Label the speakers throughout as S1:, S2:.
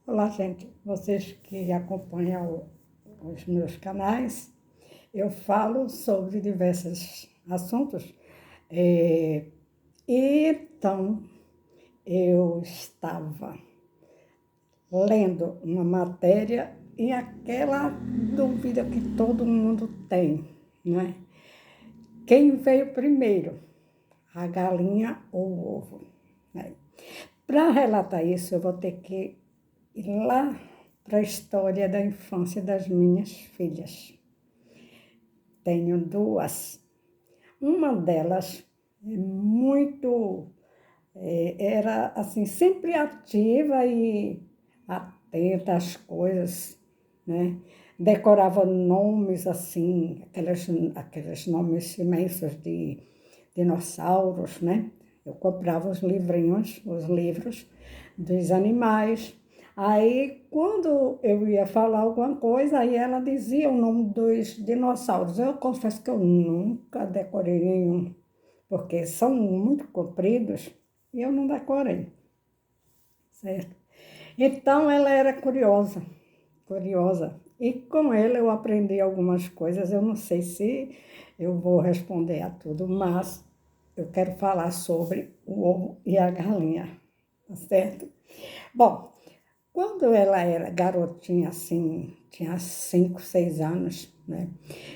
S1: Olá, gente. Vocês que acompanham os meus canais, eu falo sobre diversos assuntos. Eh, então, eu estava lendo uma matéria e aquela dúvida que todo mundo tem, né? Quem veio primeiro, a galinha ou o ovo? Né? Para relatar isso, eu vou ter que ir lá para a história da infância das minhas filhas. Tenho duas. Uma delas é muito, era assim, sempre ativa e atenta às coisas, né? Decorava nomes assim, aqueles nomes imensos de dinossauros, né? Eu comprava os livros dos animais. Aí, quando eu ia falar alguma coisa, aí ela dizia o nome dos dinossauros. Eu confesso que eu nunca decorei nenhum, porque são muito compridos e eu não decorei, certo? Então, ela era curiosa. E com ela eu aprendi algumas coisas. Eu não sei se eu vou responder a tudo, mas eu quero falar sobre o ovo e a galinha, tá certo? Bom, quando ela era garotinha, assim, tinha 5, 6 anos, né?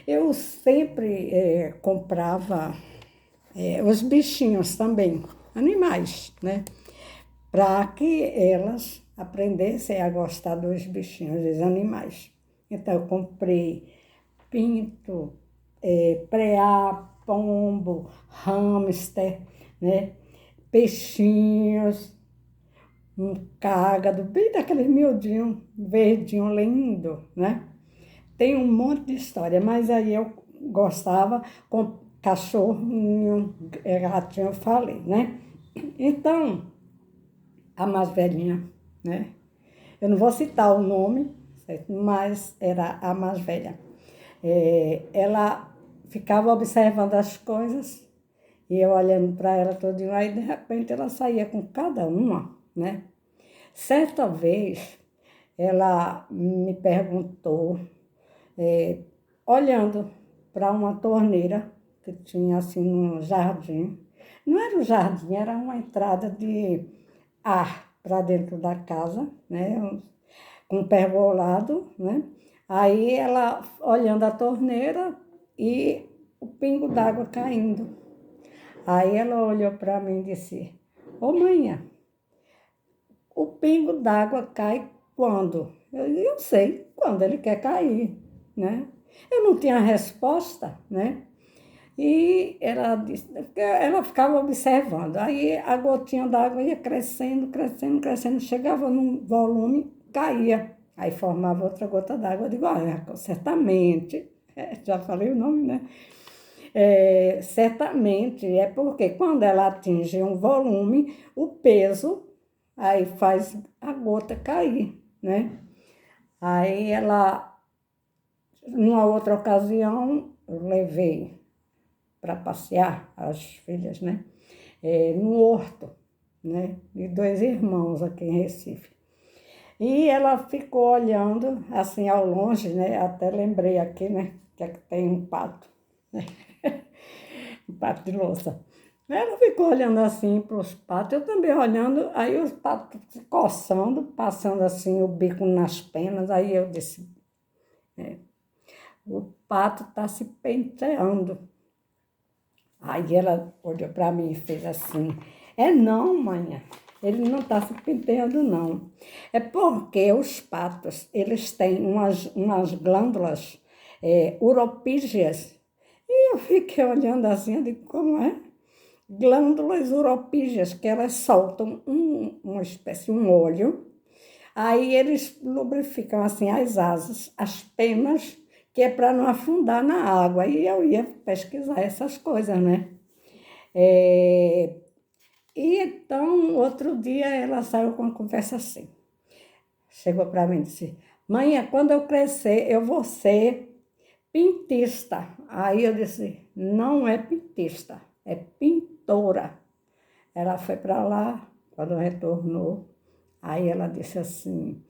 S1: Eu sempre comprava os bichinhos também, animais, né? Para que elas aprendessem a gostar dos bichinhos, dos animais. Então, eu comprei pinto, preá, pombo, hamster, né? Peixinhos, um cágado, bem daqueles miudinhos, verdinho, lindo, né? Tem um monte de história, mas aí eu gostava com cachorrinho, gatinho, eu falei, né? Então, a mais velhinha, né? Eu não vou citar o nome, certo? Mas era a mais velha. Ela ficava observando as coisas e eu olhando para ela todinho, aí de repente ela saía com cada uma, né? Certa vez, ela me perguntou, olhando para uma torneira que tinha assim no jardim. Não era um jardim, era uma entrada de ar para dentro da casa, né? Com pergolado, né? Aí ela olhando a torneira e o pingo d'água caindo. Aí ela olhou para mim e disse: Ô mãe, o pingo d'água cai quando? Eu sei, quando ele quer cair, né? Eu não tinha resposta, né? E ela disse, ela ficava observando. Aí a gotinha d'água ia crescendo, crescendo, crescendo, chegava num volume, caía. Aí formava outra gota d'água. Eu digo, olha, certamente, já falei o nome, né? Certamente é porque quando ela atinge um volume, o peso aí faz a gota cair, né? Aí ela, numa outra ocasião, eu levei para passear as filhas, né? No horto, né? De dois irmãos aqui em Recife. E ela ficou olhando assim ao longe, né? Até lembrei aqui, né? Que aqui tem um pato, né? Um pato de louça. Ela ficou olhando assim para os patos, eu também olhando, aí os patos se coçando, passando assim o bico nas penas, aí eu disse, o pato está se penteando. Aí ela olhou para mim e fez assim, não, mãe, ele não está se penteando, não. É porque os patos, eles têm umas glândulas uropígeas. E eu fiquei olhando assim, eu digo, como é? Glândulas uropígeas, que elas soltam uma espécie, um óleo. Aí eles lubrificam assim as asas, as penas, que é para não afundar na água. E eu ia pesquisar essas coisas, né? E então, outro dia, ela saiu com uma conversa assim. Chegou para mim e disse, mãe, quando eu crescer, eu vou ser pintista. Aí eu disse, não é pintista, é pintora. Ela foi para lá, quando retornou, Aí ela disse assim,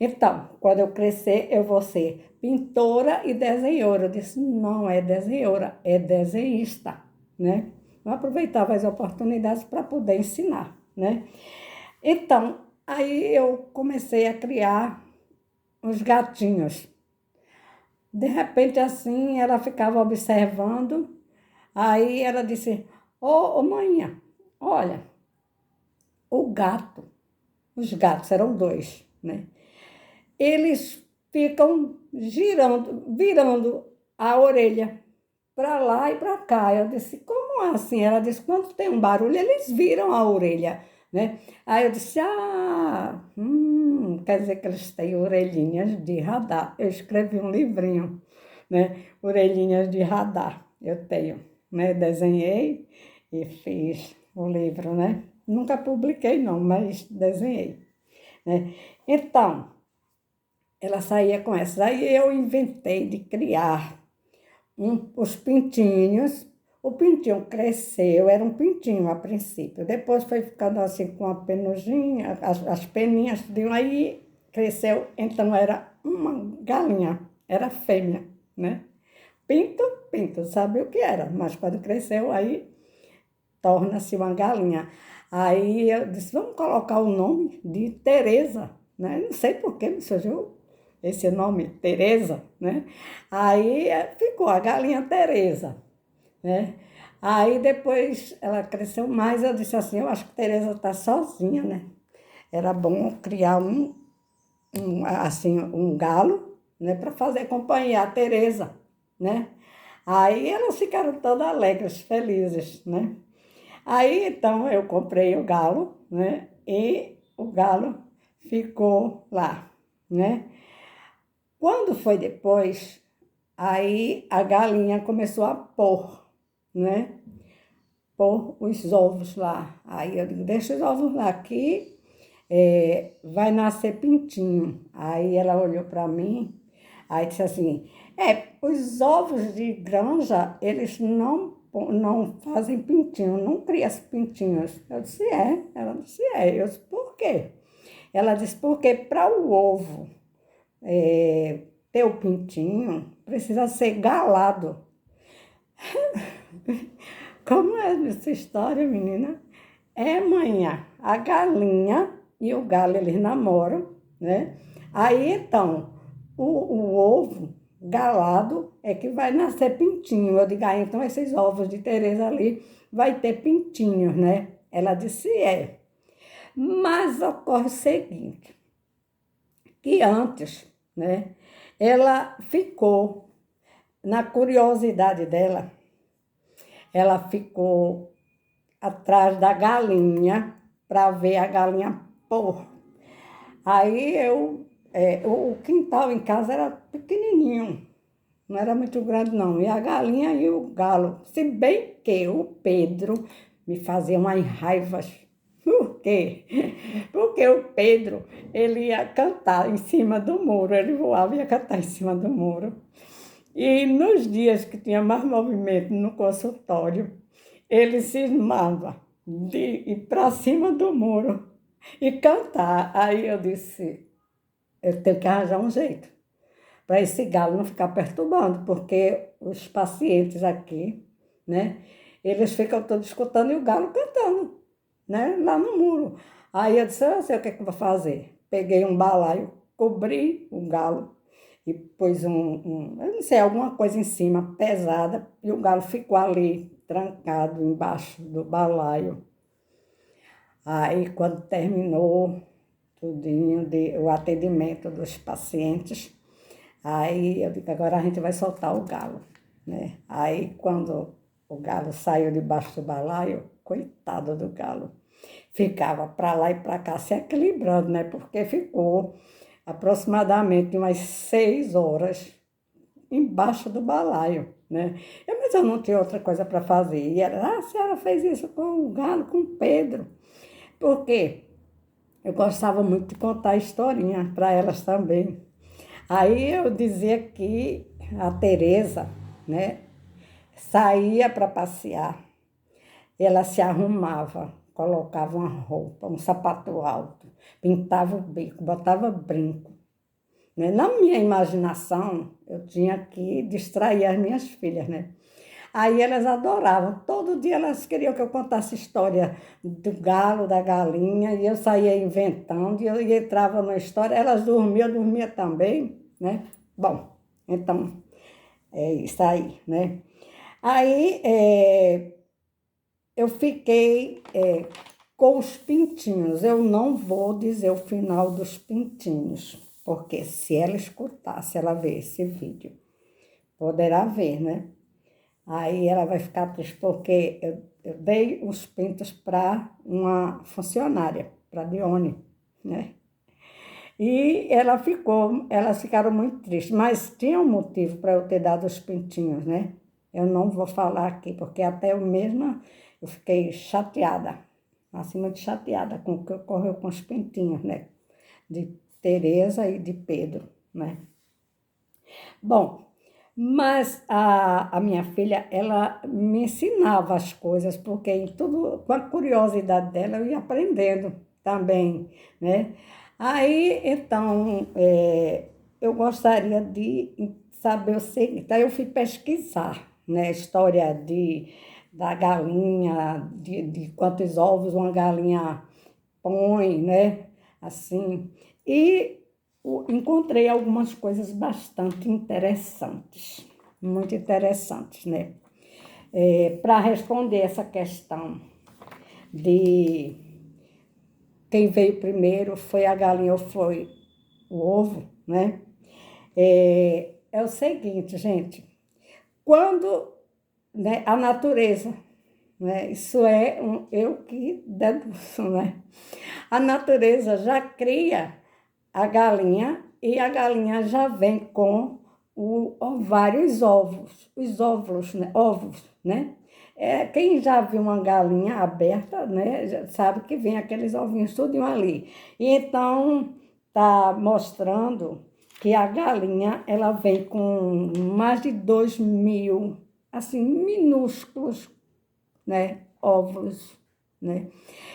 S1: então, quando eu crescer, eu vou ser pintora e desenhora. Eu disse, não é desenhora, é desenhista, né? Eu aproveitava as oportunidades para poder ensinar, né? Então, aí eu comecei a criar os gatinhos. De repente, assim, ela ficava observando, aí ela disse, ô mãe, olha, o gato, os gatos eram dois, né? Eles ficam virando a orelha para lá e para cá. Eu disse, como assim? Ela disse, quando tem um barulho, eles viram a orelha, né? Aí eu disse, quer dizer que eles têm orelhinhas de radar. Eu escrevi um livrinho, né? Orelhinhas de radar, eu tenho, né? Desenhei e fiz o livro, né? Nunca publiquei não, mas desenhei, né? Então, ela saía com essas. Aí eu inventei de criar os pintinhos. O pintinho cresceu, era um pintinho a princípio. Depois foi ficando assim com a penugem, as peninhas, tudinho, aí cresceu. Então era uma galinha, era fêmea, né? Pinto, pinto, sabe o que era, mas quando cresceu, aí torna-se uma galinha. Aí eu disse, vamos colocar o nome de Teresa, né? Não sei por que me surgiu esse nome, Teresa, né? Aí ficou a galinha Teresa, né? Aí depois ela cresceu mais, eu disse assim, eu acho que Teresa está sozinha, né? Era bom criar um galo, né? Para fazer companhia a Teresa, né? Aí elas ficaram todas alegres, felizes, né? Aí, então, eu comprei o galo, né? E o galo ficou lá, né? Quando foi depois, aí a galinha começou a pôr, né? Pôr os ovos lá. Aí eu digo, deixa os ovos lá que vai nascer pintinho. Aí ela olhou para mim, aí disse assim, os ovos de granja, eles não fazem pintinho, não criam pintinhos. Eu disse, é. Ela disse, é. Eu disse, por quê? Ela disse, porque para o ovo ter o pintinho, precisa ser galado. Como é essa história, menina? É, manhã, a galinha e o galo, eles namoram, né? Aí, então, o ovo galado é que vai nascer pintinho. Eu digo, então esses ovos de Tereza ali vai ter pintinhos, né? Ela disse, é. Mas ocorre o seguinte, que antes, né? Ela ficou, na curiosidade dela, ela ficou atrás da galinha para ver a galinha pôr. Aí o quintal em casa era pequenininho, não era muito grande não. E a galinha e o galo, se bem que o Pedro me fazia umas raivas. Por quê? Porque o Pedro, ele ia cantar em cima do muro, ele voava e ia cantar em cima do muro. E nos dias que tinha mais movimento no consultório, ele cismava de ir para cima do muro e cantar. Aí eu disse, eu tenho que arranjar um jeito para esse galo não ficar perturbando, porque os pacientes aqui, né, eles ficam todos escutando e o galo cantando, né, lá no muro. Aí eu disse, eu sei o que é que eu vou fazer. Peguei um balaio, cobri o galo e pus eu não sei, alguma coisa em cima, pesada, e o galo ficou ali, trancado embaixo do balaio. Aí, quando terminou tudinho, o atendimento dos pacientes, aí eu digo, agora a gente vai soltar o galo, né? Aí, quando o galo saiu debaixo do balaio, coitado do galo, ficava para lá e para cá se equilibrando, né? Porque ficou aproximadamente umas 6 horas embaixo do balaio, né? Mas eu não tinha outra coisa para fazer. E ela, a senhora fez isso com o galo, com o Pedro. Por quê? Eu gostava muito de contar historinha para elas também. Aí eu dizia que a Teresa, né, saía para passear, ela se arrumava, colocava uma roupa, um sapato alto, pintava o bico, botava brinco, né? Na minha imaginação, eu tinha que distrair as minhas filhas, né? Aí elas adoravam. Todo dia elas queriam que eu contasse história do galo, da galinha, e eu saía inventando, e eu entrava na história. Elas dormiam, eu dormia também, né? Bom, então, é isso aí, né? Aí, eu fiquei, com os pintinhos. Eu não vou dizer o final dos pintinhos, porque se ela escutar, se ela ver esse vídeo, poderá ver, né? Aí ela vai ficar triste, porque eu dei os pintos para uma funcionária, para a Dione, né? E elas ficaram muito tristes, mas tinha um motivo para eu ter dado os pintinhos, né? Eu não vou falar aqui, porque até eu mesma eu fiquei chateada, acima de chateada com o que ocorreu com os pintinhos, né? De Tereza e de Pedro, né? Bom, mas a minha filha, ela me ensinava as coisas, porque em tudo, com a curiosidade dela, eu ia aprendendo também, né? Aí, então, eu gostaria de saber o seguinte, aí eu fui pesquisar, né, a história da galinha, de quantos ovos uma galinha põe, né, assim, e encontrei algumas coisas bastante interessantes, muito interessantes, né? Para responder essa questão de quem veio primeiro, foi a galinha ou foi o ovo, né? É o seguinte, gente, quando, né, a natureza, né, isso é eu que deduzo, né? A natureza já cria a galinha e a galinha já vem com o ovário e os óvulos, né? Ovos, né? Quem já viu uma galinha aberta, né, já sabe que vem aqueles ovinhos tudinho ali. E então tá mostrando que a galinha ela vem com mais de 2.000, assim, minúsculos, né, óvulos, né?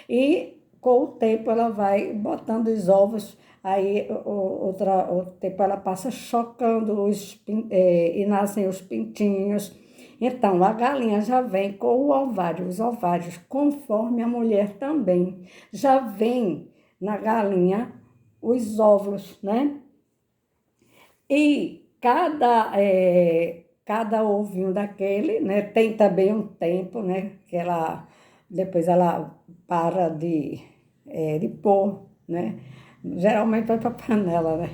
S1: E com o tempo ela vai botando os ovos, aí outro tempo ela passa chocando e nascem os pintinhos. Então, a galinha já vem com o ovário, os ovários, conforme a mulher também. Já vem na galinha os óvulos, né? E cada ovinho daquele, né, tem também um tempo, né, que depois ela para de pôr, né, geralmente vai para a panela, né,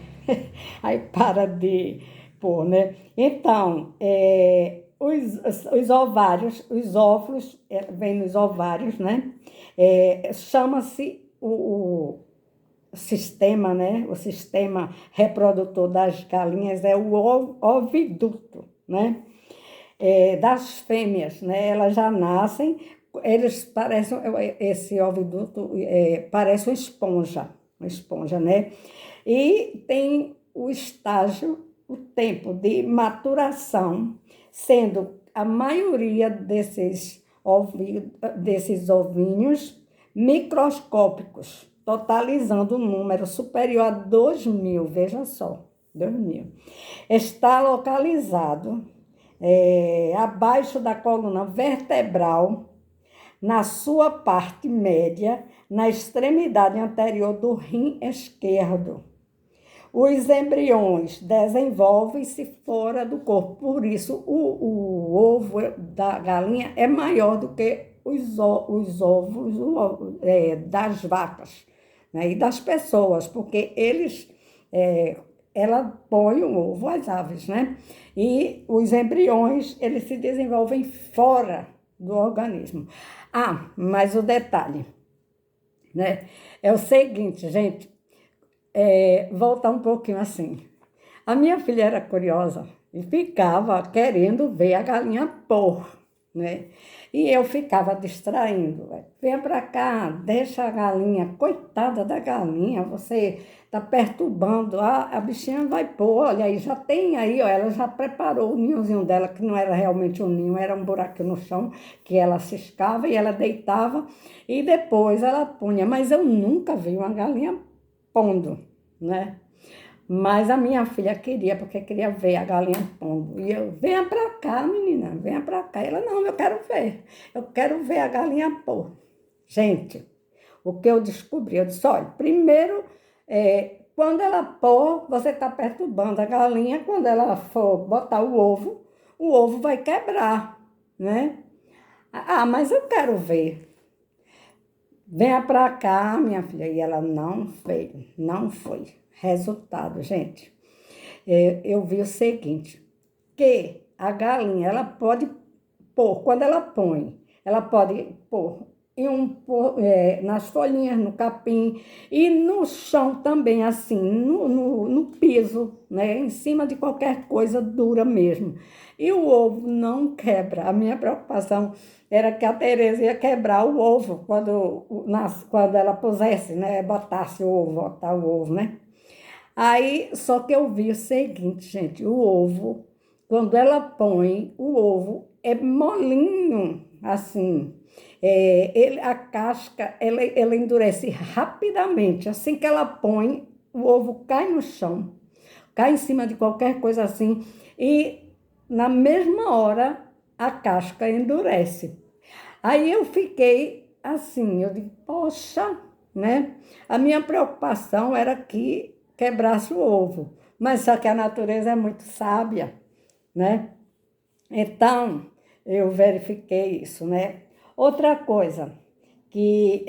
S1: aí para de pôr, né. Então, os ovários, os óvulos, vem nos ovários, né, chama-se o sistema, né? O sistema reprodutor das galinhas é o oviduto, né? Das fêmeas, né? Elas já nascem, eles parecem, esse oviduto parece uma esponja, né? E tem o estágio, o tempo de maturação, sendo a maioria desses ovinhos microscópicos, totalizando um número superior a 2.000, veja só, 2.000. Está localizado abaixo da coluna vertebral, na sua parte média, na extremidade anterior do rim esquerdo. Os embriões desenvolvem-se fora do corpo, por isso o ovo da galinha é maior do que os ovos das vacas, né, e das pessoas, porque ela põe o ovo às aves, né? E os embriões, eles se desenvolvem fora do organismo. Ah, mas o detalhe, né? É o seguinte, gente, voltar um pouquinho assim. A minha filha era curiosa e ficava querendo ver a galinha pôr, né? E eu ficava distraindo. Venha para cá, deixa a galinha, coitada da galinha, você está perturbando, a bichinha vai pôr, olha aí, já tem aí, ó, ela já preparou o ninhozinho dela, que não era realmente um ninho, era um buraquinho no chão, que ela ciscava e ela deitava, e depois ela punha, mas eu nunca vi uma galinha pondo, né? Mas a minha filha queria, porque queria ver a galinha pondo. E eu, venha pra cá, menina, venha pra cá. Ela, não, eu quero ver a galinha pôr. Gente, o que eu descobri, eu disse, olha, primeiro, quando ela pôr, você está perturbando a galinha, quando ela for botar o ovo vai quebrar, né? Ah, mas eu quero ver. Venha pra cá, minha filha. E ela não veio, não foi. Resultado, gente. Eu vi o seguinte, que a galinha, ela pode pôr, quando ela põe, ela pode pôr nas folhinhas, no capim e no chão também, assim, no piso, né? Em cima de qualquer coisa dura mesmo. E o ovo não quebra. A minha preocupação era que a Tereza ia quebrar o ovo quando ela pusesse, né? Botasse o ovo, botar o ovo, né? Aí, só que eu vi o seguinte, gente, o ovo, quando ela põe, o ovo é molinho, assim, a casca, ela endurece rapidamente, assim que ela põe, o ovo cai no chão, cai em cima de qualquer coisa assim, e na mesma hora a casca endurece. Aí eu fiquei assim, eu digo, poxa, né? A minha preocupação era que quebrasse o ovo, mas só que a natureza é muito sábia, né? Então, eu verifiquei isso, né? Outra coisa que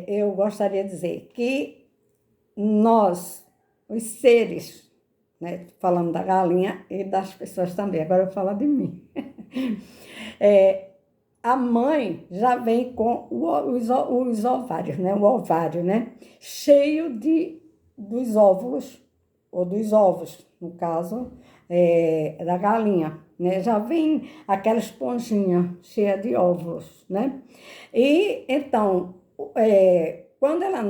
S1: eu gostaria de dizer, que nós, os seres, né? Falando da galinha e das pessoas também, agora eu falo de mim. A mãe já vem com os ovários, né? O ovário, né? Cheio dos óvulos, ou dos ovos, no caso, da galinha, né? Já vem aquela esponjinha cheia de óvulos, né? E, então, quando ela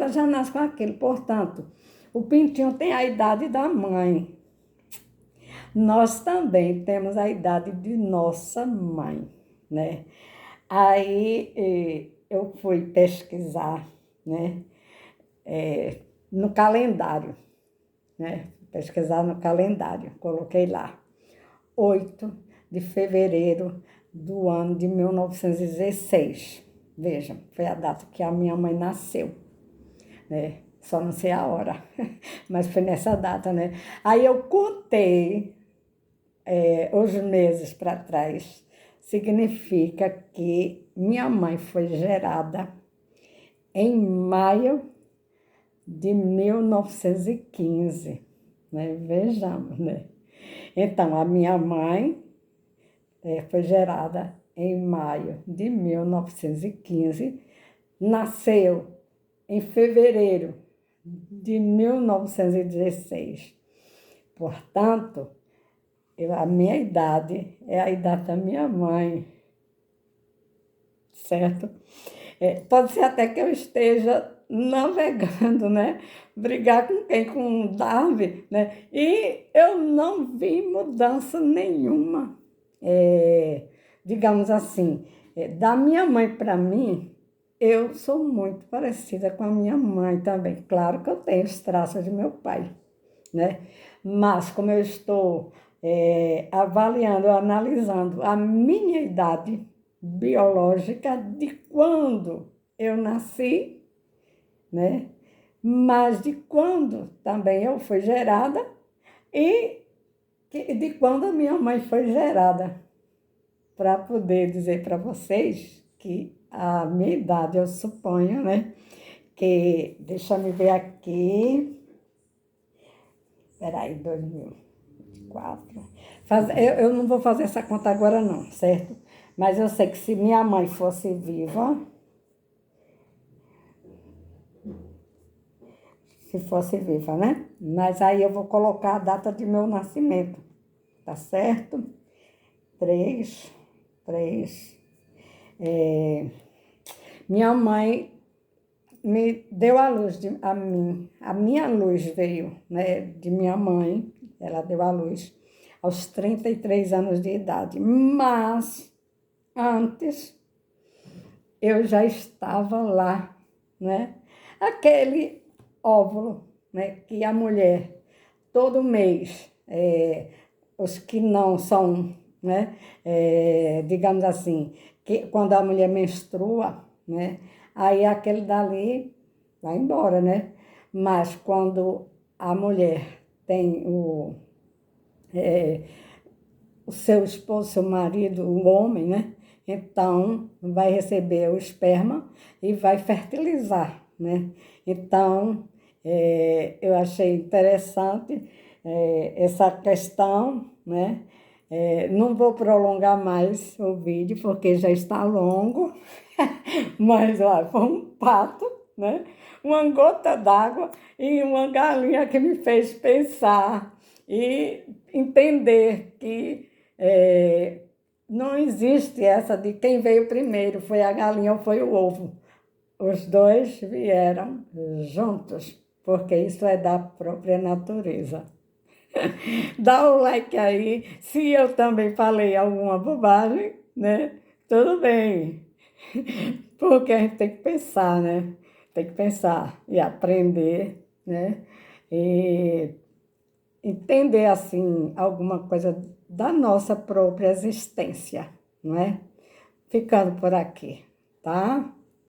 S1: já nasce com aquele. Portanto, o pintinho tem a idade da mãe. Nós também temos a idade de nossa mãe, né? Aí eu fui pesquisar, né? No calendário, né? Pesquisar no calendário, coloquei lá, 8 de fevereiro do ano de 1916. Vejam, foi a data que a minha mãe nasceu, né? Só não sei a hora, mas foi nessa data, né? Aí eu contei os meses para trás, significa que minha mãe foi gerada em maio de 1915, né? Vejamos, né? Então, a minha mãe foi gerada em maio de 1915, nasceu em fevereiro de 1916. Portanto, a minha idade é a idade da minha mãe, certo? Pode ser até que eu esteja navegando, né? Brigar com quem? Com Darwin, né? E eu não vi mudança nenhuma. Digamos assim, da minha mãe para mim, eu sou muito parecida com a minha mãe também. Claro que eu tenho os traços de meu pai, né? Mas como eu estou avaliando, analisando a minha idade biológica de quando eu nasci, né? Mas de quando também eu fui gerada e de quando a minha mãe foi gerada, para poder dizer para vocês que a minha idade, eu suponho, né? Que, deixa eu ver aqui, peraí, 2004. Eu não vou fazer essa conta agora não, certo? Mas eu sei que se minha mãe fosse viva, né? Mas aí eu vou colocar a data de meu nascimento, tá certo? 3. 3. Minha mãe me deu a luz a mim. A minha luz veio, né, de minha mãe. Ela deu a luz aos 33 anos de idade. Mas antes eu já estava lá, né? Aquele óvulo, né, que a mulher todo mês, os que não são, né, digamos assim, que quando a mulher menstrua, né, aí aquele dali vai embora, né? Mas quando a mulher tem o seu esposo, seu marido, o homem, né? Então, vai receber o esperma e vai fertilizar, né? Então, eu achei interessante essa questão, né? Não vou prolongar mais o vídeo, porque já está longo, mas olha, foi um pato, né? Uma gota d'água e uma galinha que me fez pensar e entender que não existe essa de quem veio primeiro, foi a galinha ou foi o ovo. Os dois vieram juntos, porque isso é da própria natureza. Dá o like aí. Se eu também falei alguma bobagem, né? Tudo bem. Porque a gente tem que pensar, né? Tem que pensar e aprender, né? E entender, assim, alguma coisa da nossa própria existência, não é? Ficando por aqui, tá?